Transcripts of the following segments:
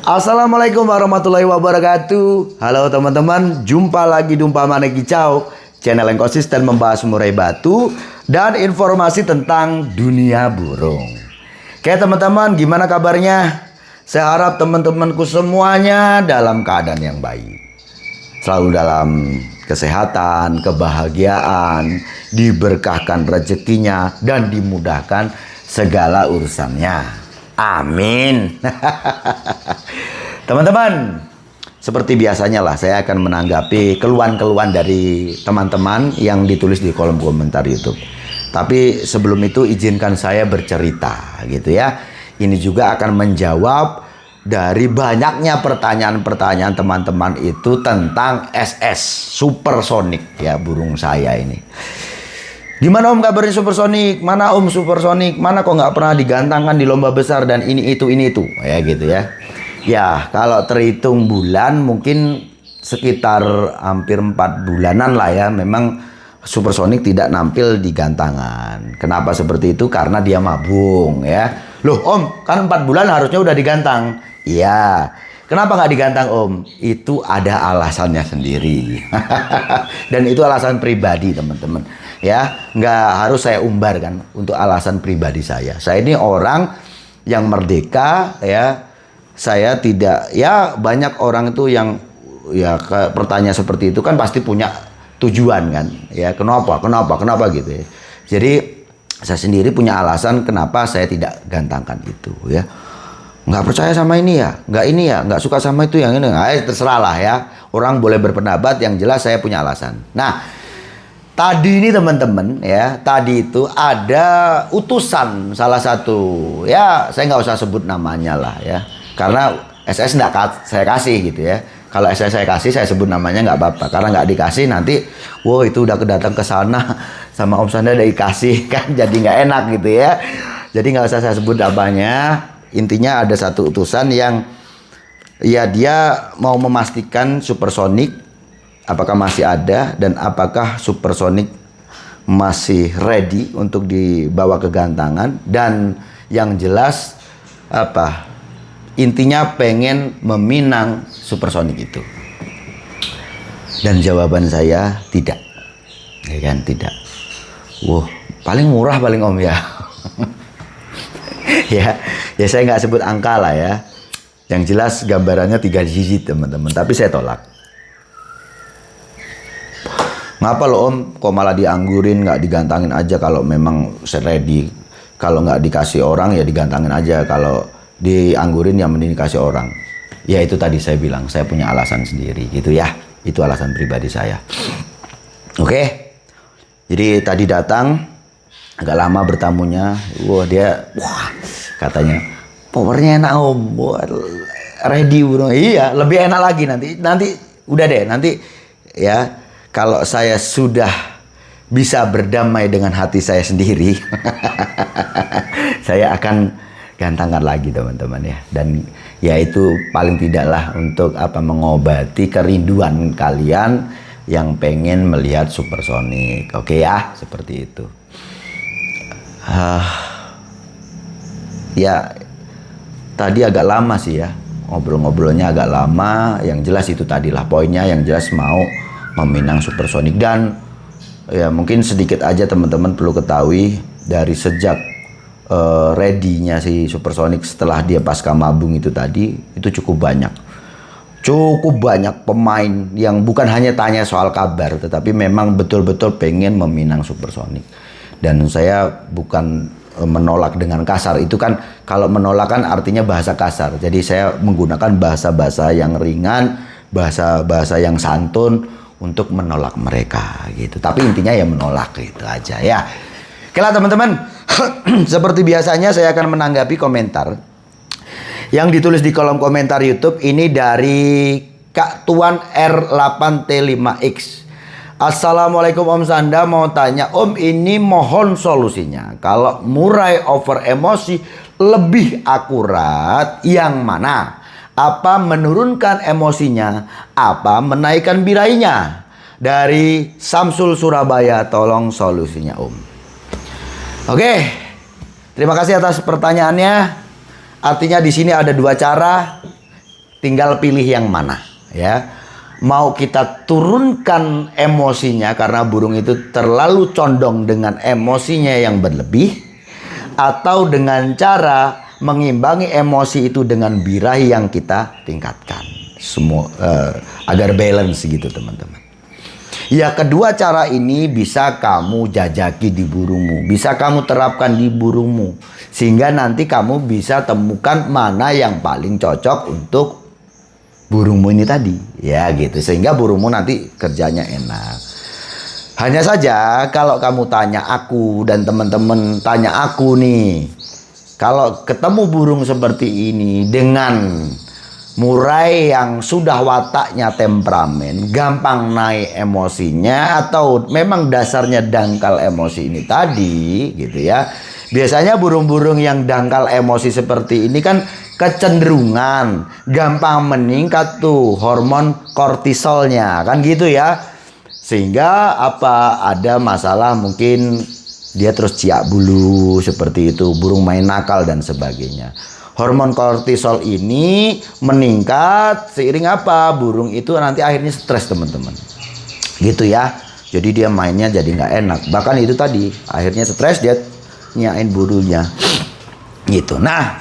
Assalamualaikum warahmatullahi wabarakatuh. Halo teman-teman, jumpa lagi di Umpama Kicau, channel yang konsisten membahas murai batu dan informasi tentang dunia burung. Oke teman-teman, gimana kabarnya? Saya harap teman-temanku semuanya dalam keadaan yang baik, selalu dalam kesehatan, kebahagiaan, diberkahkan rezekinya dan dimudahkan segala urusannya. Amin. Teman-teman, seperti biasanya lah saya akan menanggapi keluhan-keluhan dari teman-teman yang ditulis di kolom komentar YouTube. Tapi sebelum itu izinkan saya bercerita gitu ya. Ini juga akan menjawab dari banyaknya pertanyaan-pertanyaan teman-teman itu tentang SS Supersonic ya, burung saya ini. Gimana Om kabarnya Supersonic? Mana Om Supersonic? Mana kok nggak pernah digantangkan di lomba besar dan ini itu ya gitu ya. Ya kalau terhitung bulan mungkin sekitar hampir 4 bulanan lah ya. Memang Supersonic tidak nampil di gantangan. Kenapa seperti itu? Karena dia mabung ya. Loh Om, kan 4 bulan harusnya udah digantang. Iya. Kenapa nggak digantang Om? Itu ada alasannya sendiri. Dan itu alasan pribadi teman-teman. Ya, nggak harus saya umbar kan untuk alasan pribadi saya. Saya ini orang yang merdeka ya. Saya tidak, ya banyak orang itu yang ya pertanyaan seperti itu kan pasti punya tujuan kan. Ya, kenapa gitu ya. Jadi saya sendiri punya alasan kenapa saya tidak gantangkan itu ya. Nggak percaya sama ini ya, nggak suka sama itu yang ini. Terserah lah ya. Orang boleh berpendapat, yang jelas saya punya alasan. Nah, tadi ini teman-teman ya, tadi itu ada utusan salah satu, ya saya nggak usah sebut namanya lah ya, karena SS nggak saya kasih gitu ya. Kalau SS saya kasih, saya sebut namanya nggak apa-apa, karena nggak dikasih nanti, wow itu udah kedatang ke sana sama Om Sanda udah dikasih kan, jadi nggak enak gitu ya. Jadi nggak usah saya sebut namanya. Intinya ada satu utusan yang ya dia mau memastikan Supersonic apakah masih ada dan apakah Supersonic masih ready untuk dibawa ke gantangan, dan yang jelas apa intinya pengen meminang Supersonic itu. Dan jawaban saya tidak, ya kan, tidak. Wah, paling murah paling Om ya. ya saya nggak sebut angka lah ya. Yang jelas gambarannya 3 digit teman-teman, tapi saya tolak. Ngapa lo Om kok malah dianggurin, nggak digantangin aja kalau memang ready. Kalau nggak dikasih orang ya digantangin aja, kalau dianggurin ya mending dikasih orang. Ya itu tadi saya bilang, saya punya alasan sendiri gitu ya. Itu alasan pribadi saya. Oke. Jadi tadi datang agak lama bertamunya. Wah katanya powernya enak Om. Wah, ready bro. Iya, lebih enak lagi nanti udah deh nanti ya. Kalau saya sudah bisa berdamai dengan hati saya sendiri, saya akan gantangkan lagi teman-teman ya. Dan ya itu paling tidaklah untuk mengobati kerinduan kalian yang pengen melihat Supersonic. Oke ya, seperti itu. Ya tadi agak lama sih ya, ngobrol-ngobrolnya agak lama. Yang jelas itu tadilah poinnya, yang jelas mau meminang Supersonic. Dan ya mungkin sedikit aja teman-teman perlu ketahui, dari sejak ready-nya si Supersonic setelah dia pasca mabung itu tadi, itu cukup banyak pemain yang bukan hanya tanya soal kabar, tetapi memang betul-betul pengen meminang Supersonic. Dan saya bukan menolak dengan kasar, itu kan kalau menolak kan artinya bahasa kasar. Jadi saya menggunakan bahasa-bahasa yang ringan, bahasa-bahasa yang santun untuk menolak mereka gitu. Tapi intinya ya menolak gitu aja ya. Oke lah teman-teman. Seperti biasanya saya akan menanggapi komentar yang ditulis di kolom komentar YouTube. Ini dari Kak Tuan R8T5X. Assalamualaikum Om Sanda, mau tanya Om, ini mohon solusinya. Kalau murai over emosi lebih akurat yang mana? Apa menurunkan emosinya, apa menaikkan birainya? Dari Samsul Surabaya, tolong solusinya Om. Oke, terima kasih atas pertanyaannya. Artinya di sini ada 2 cara. tinggal pilih yang mana ya. Mau kita turunkan emosinya karena burung itu terlalu condong dengan emosinya yang berlebih, atau dengan cara mengimbangi emosi itu dengan birahi yang kita tingkatkan. Semua agar balance gitu teman-teman. Ya, kedua cara ini bisa kamu jajaki di burungmu, bisa kamu terapkan di burungmu, sehingga nanti kamu bisa temukan mana yang paling cocok untuk burungmu ini tadi, ya gitu, sehingga burungmu nanti kerjanya enak. Hanya saja kalau kamu tanya aku dan teman-teman tanya aku nih, kalau ketemu burung seperti ini dengan murai yang sudah wataknya temperamen, gampang naik emosinya, atau memang dasarnya dangkal emosi ini tadi gitu ya. Biasanya burung-burung yang dangkal emosi seperti ini kan kecenderungan gampang meningkat tuh hormon kortisolnya kan gitu ya. Sehingga ada masalah, mungkin dia terus ciak bulu seperti itu, burung main nakal dan sebagainya. Hormon kortisol ini meningkat seiring burung itu nanti akhirnya stres teman-teman. Gitu ya. Jadi dia mainnya jadi nggak enak. Bahkan itu tadi akhirnya stres, dia nyain burunya. Gitu. Nah,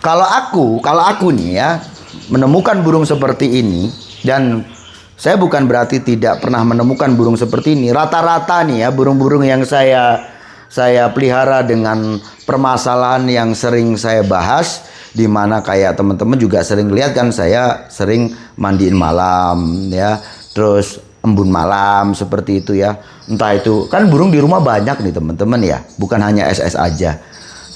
kalau aku nih ya menemukan burung seperti ini, dan saya bukan berarti tidak pernah menemukan burung seperti ini. Rata-rata nih ya burung-burung yang saya pelihara dengan permasalahan yang sering saya bahas, di mana kayak teman-teman juga sering lihat kan, saya sering mandiin malam ya, terus embun malam seperti itu ya. Entah itu kan burung di rumah banyak nih teman-teman ya, bukan hanya SS aja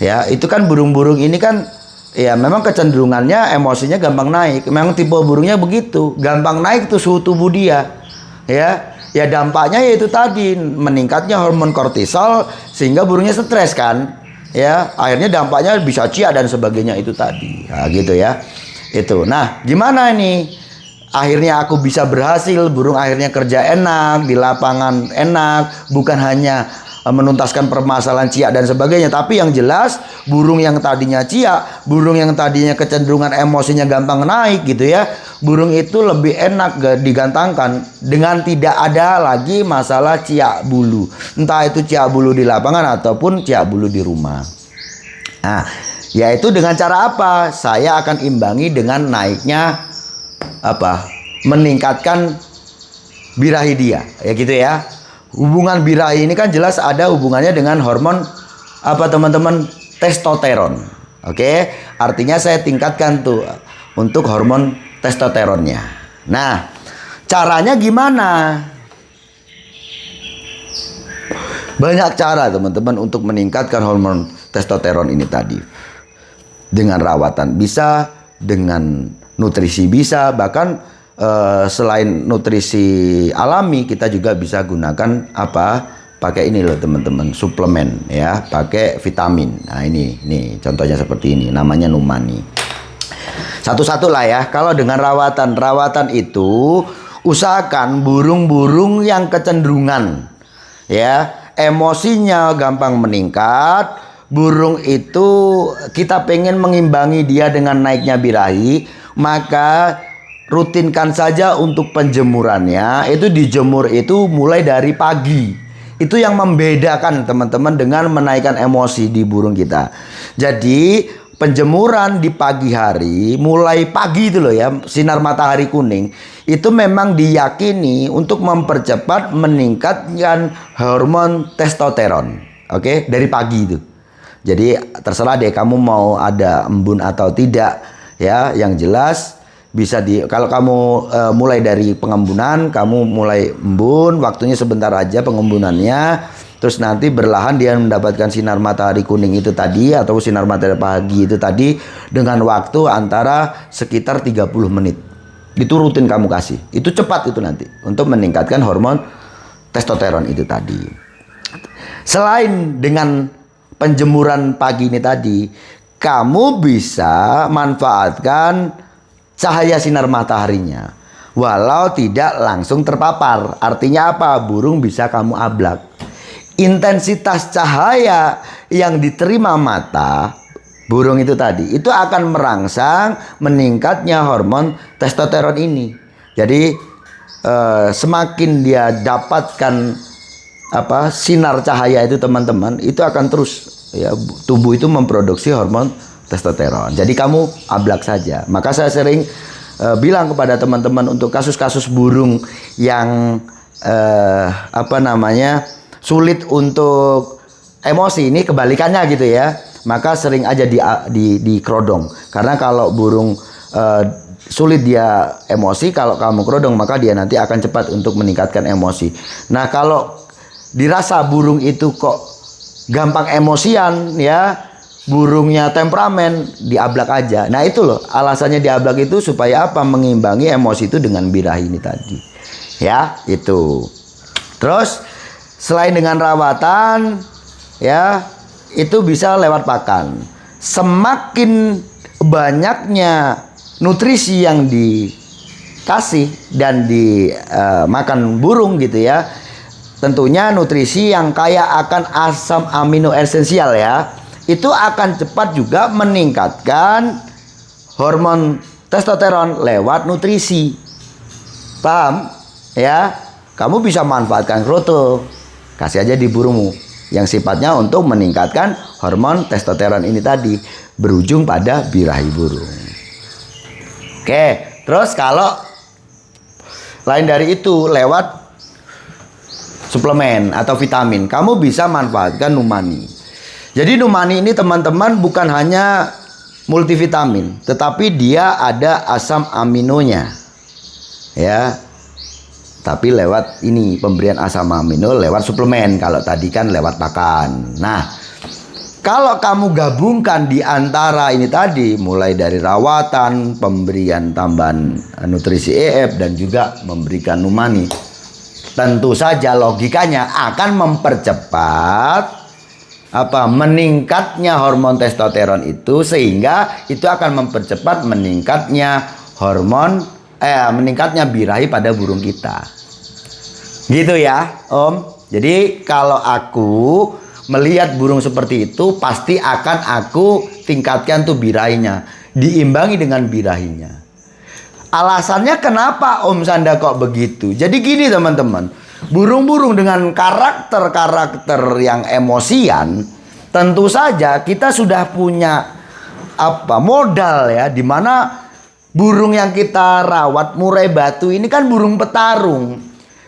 ya. Itu kan burung-burung ini kan ya memang kecenderungannya emosinya gampang naik. Memang tipe burungnya begitu, gampang naik tuh suhu tubuh dia ya. Ya dampaknya yaitu tadi meningkatnya hormon kortisol, sehingga burungnya stres kan ya. Akhirnya dampaknya bisa ciak dan sebagainya itu tadi. Nah, gitu ya. Itu. Nah, gimana ini? Akhirnya aku bisa berhasil, burung akhirnya kerja enak, di lapangan enak, bukan hanya menuntaskan permasalahan ciak dan sebagainya, tapi yang jelas burung yang tadinya ciak, burung yang tadinya kecenderungan emosinya gampang naik gitu ya, burung itu lebih enak digantangkan dengan tidak ada lagi masalah ciak bulu, entah itu ciak bulu di lapangan ataupun ciak bulu di rumah. Nah, yaitu dengan cara apa? Saya akan imbangi dengan naiknya meningkatkan birahi dia, ya gitu ya. Hubungan birahi ini kan jelas ada hubungannya dengan hormon teman-teman? Testosteron. Oke, artinya saya tingkatkan tuh untuk hormon testosteronnya. Nah, caranya gimana? Banyak cara teman-teman untuk meningkatkan hormon testosteron ini tadi. Dengan rawatan bisa, dengan nutrisi bisa, bahkan selain nutrisi alami kita juga bisa gunakan pakai ini loh teman-teman, suplemen ya, pakai vitamin. Nah ini contohnya seperti ini, namanya Numani. Satu-satu lah ya. Kalau dengan rawatan itu usahakan burung-burung yang kecenderungan ya emosinya gampang meningkat. Burung itu kita pengen mengimbangi dia dengan naiknya birahi, maka rutinkan saja untuk penjemurannya. Itu dijemur itu mulai dari pagi. Itu yang membedakan teman-teman dengan menaikkan emosi di burung kita. Jadi penjemuran di pagi hari, mulai pagi itu loh ya, sinar matahari kuning, itu memang diyakini untuk mempercepat meningkatkan hormon testosteron. Oke, dari pagi itu. Jadi terserah deh kamu mau ada embun atau tidak ya. Yang jelas bisa kalau kamu mulai dari pengembunan, kamu mulai embun, waktunya sebentar aja pengembunannya, terus nanti berlahan dia mendapatkan sinar matahari kuning itu tadi, atau sinar matahari pagi itu tadi, dengan waktu antara sekitar 30 menit. Itu rutin kamu kasih. Itu cepat itu nanti untuk meningkatkan hormon testosteron itu tadi. Selain dengan penjemuran pagi ini tadi, kamu bisa manfaatkan cahaya sinar mataharinya, walau tidak langsung terpapar. Artinya apa? Burung bisa kamu ablak. Intensitas cahaya yang diterima mata burung itu tadi, itu akan merangsang meningkatnya hormon testosteron ini. Jadi semakin dia dapatkan sinar cahaya itu teman-teman, itu akan terus ya, tubuh itu memproduksi hormon testosteron. Jadi kamu ablak saja. Maka saya sering bilang kepada teman-teman untuk kasus-kasus burung yang sulit untuk emosi, ini kebalikannya gitu ya. Maka sering aja di kerodong. Karena kalau burung sulit dia emosi, kalau kamu kerodong maka dia nanti akan cepat untuk meningkatkan emosi. Nah, kalau dirasa burung itu kok gampang emosian ya, burungnya temperamen, diablak aja. Nah itu loh alasannya diablak itu supaya apa? Mengimbangi emosi itu dengan birahi ini tadi. Ya, itu. Terus selain dengan rawatan ya, itu bisa lewat pakan. Semakin banyaknya nutrisi yang dikasih dan dimakan burung gitu ya, tentunya nutrisi yang kaya akan asam amino esensial ya, itu akan cepat juga meningkatkan hormon testosteron lewat nutrisi. Paham? Ya, kamu bisa manfaatkan kroto, kasih aja di burungmu yang sifatnya untuk meningkatkan hormon testosteron ini tadi, berujung pada birahi burung. Oke, terus kalau lain dari itu lewat suplemen atau vitamin, kamu bisa manfaatkan Numani. Jadi Numani ini teman-teman bukan hanya multivitamin, tetapi dia ada asam aminonya ya. Tapi lewat ini pemberian asam amino lewat suplemen, kalau tadi kan lewat pakan. Nah, kalau kamu gabungkan di antara ini tadi, mulai dari rawatan, pemberian tambahan nutrisi EF dan juga memberikan Numani, tentu saja logikanya akan mempercepat meningkatnya hormon testosteron itu, sehingga itu akan mempercepat meningkatnya meningkatnya birahi pada burung kita. Gitu ya, Om. Jadi kalau aku melihat burung seperti itu, pasti akan aku tingkatkan tuh birahinya, diimbangi dengan birahinya. Alasannya kenapa Om Sanda kok begitu? Jadi gini teman-teman, burung-burung dengan karakter-karakter yang emosian, tentu saja kita sudah punya modal ya, dimana burung yang kita rawat murai batu ini kan burung petarung.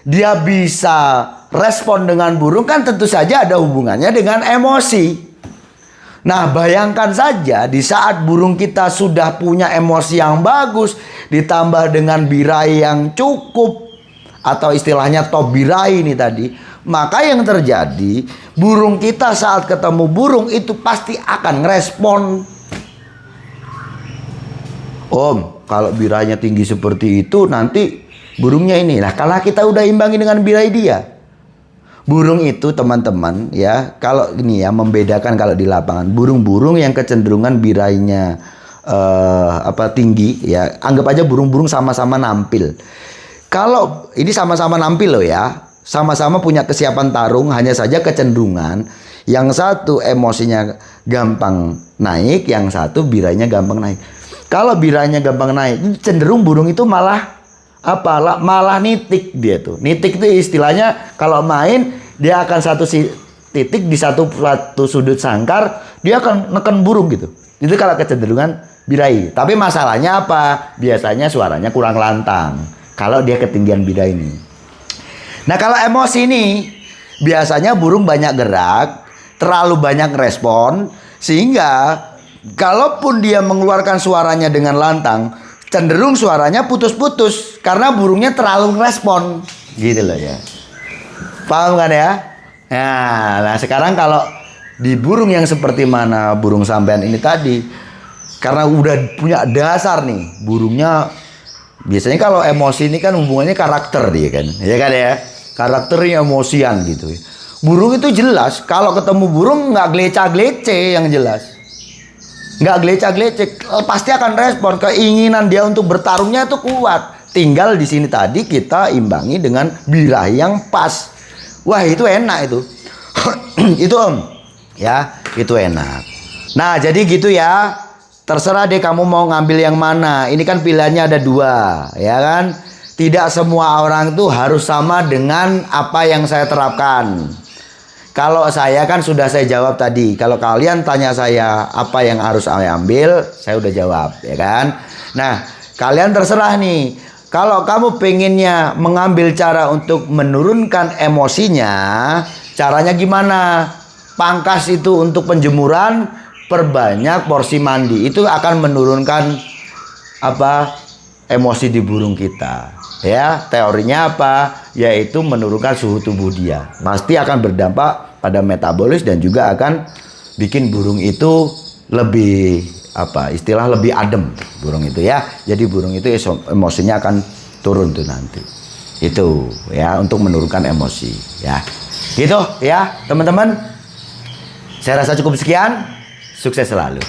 Dia bisa respon dengan burung, kan tentu saja ada hubungannya dengan emosi. Nah, bayangkan saja di saat burung kita sudah punya emosi yang bagus, ditambah dengan birahi yang cukup, atau istilahnya top birahi ini tadi, maka yang terjadi, burung kita saat ketemu burung itu pasti akan ngerespon. Om, kalau birahinya tinggi seperti itu, nanti burungnya ini. Nah, kalau kita udah imbangi dengan birahi dia, burung itu teman-teman ya, kalau ini ya, membedakan kalau di lapangan, burung-burung yang kecenderungan birahinya tinggi ya, anggap aja burung-burung sama-sama nampil. Kalau ini sama-sama nampil loh ya, sama-sama punya kesiapan tarung, hanya saja kecenderungan yang satu emosinya gampang naik, yang satu birahinya gampang naik. Kalau birahinya gampang naik, cenderung burung itu malah malah nitik dia tuh. Nitik itu istilahnya kalau main dia akan satu titik di satu sudut sangkar, dia akan neken burung gitu. Itu kalau kecenderungan birahi. Tapi masalahnya apa? Biasanya suaranya kurang lantang kalau dia ketinggian birahi ini. Nah, kalau emosi ini biasanya burung banyak gerak, terlalu banyak respon, sehingga kalaupun dia mengeluarkan suaranya dengan lantang, cenderung suaranya putus-putus karena burungnya terlalu respon gitu loh ya. Paham kan ya? Nah, sekarang kalau di burung yang seperti mana burung sampean ini tadi, karena udah punya dasar nih, burungnya biasanya kalau emosi ini kan hubungannya karakter dia kan, ya kan ya, karakternya emosian gitu. Burung itu jelas kalau ketemu burung nggak gelecah-gelece, yang jelas nggak gelecah-geleceh, pasti akan respon. Keinginan dia untuk bertarungnya itu kuat. Tinggal di sini tadi kita imbangi dengan birahi yang pas. Wah, itu enak itu. Itu Om ya, itu enak. Nah, jadi gitu ya. Terserah deh kamu mau ngambil yang mana. Ini kan pilihannya ada dua, ya kan? Tidak semua orang tuh harus sama dengan apa yang saya terapkan. Kalau saya kan sudah saya jawab tadi. Kalau kalian tanya saya apa yang harus saya ambil, saya udah jawab, ya kan? Nah, kalian terserah nih. Kalau kamu pengennya mengambil cara untuk menurunkan emosinya, caranya gimana? Pangkas itu untuk penjemuran, perbanyak porsi mandi. Itu akan menurunkan emosi di burung kita. Ya, teorinya apa? Yaitu menurunkan suhu tubuh dia. Pasti akan berdampak pada metabolis dan juga akan bikin burung itu lebih lebih adem burung itu ya. Jadi burung itu emosinya akan turun tuh nanti. Itu ya untuk menurunkan emosi ya. Gitu ya, teman-teman. Saya rasa cukup sekian. Sukses selalu.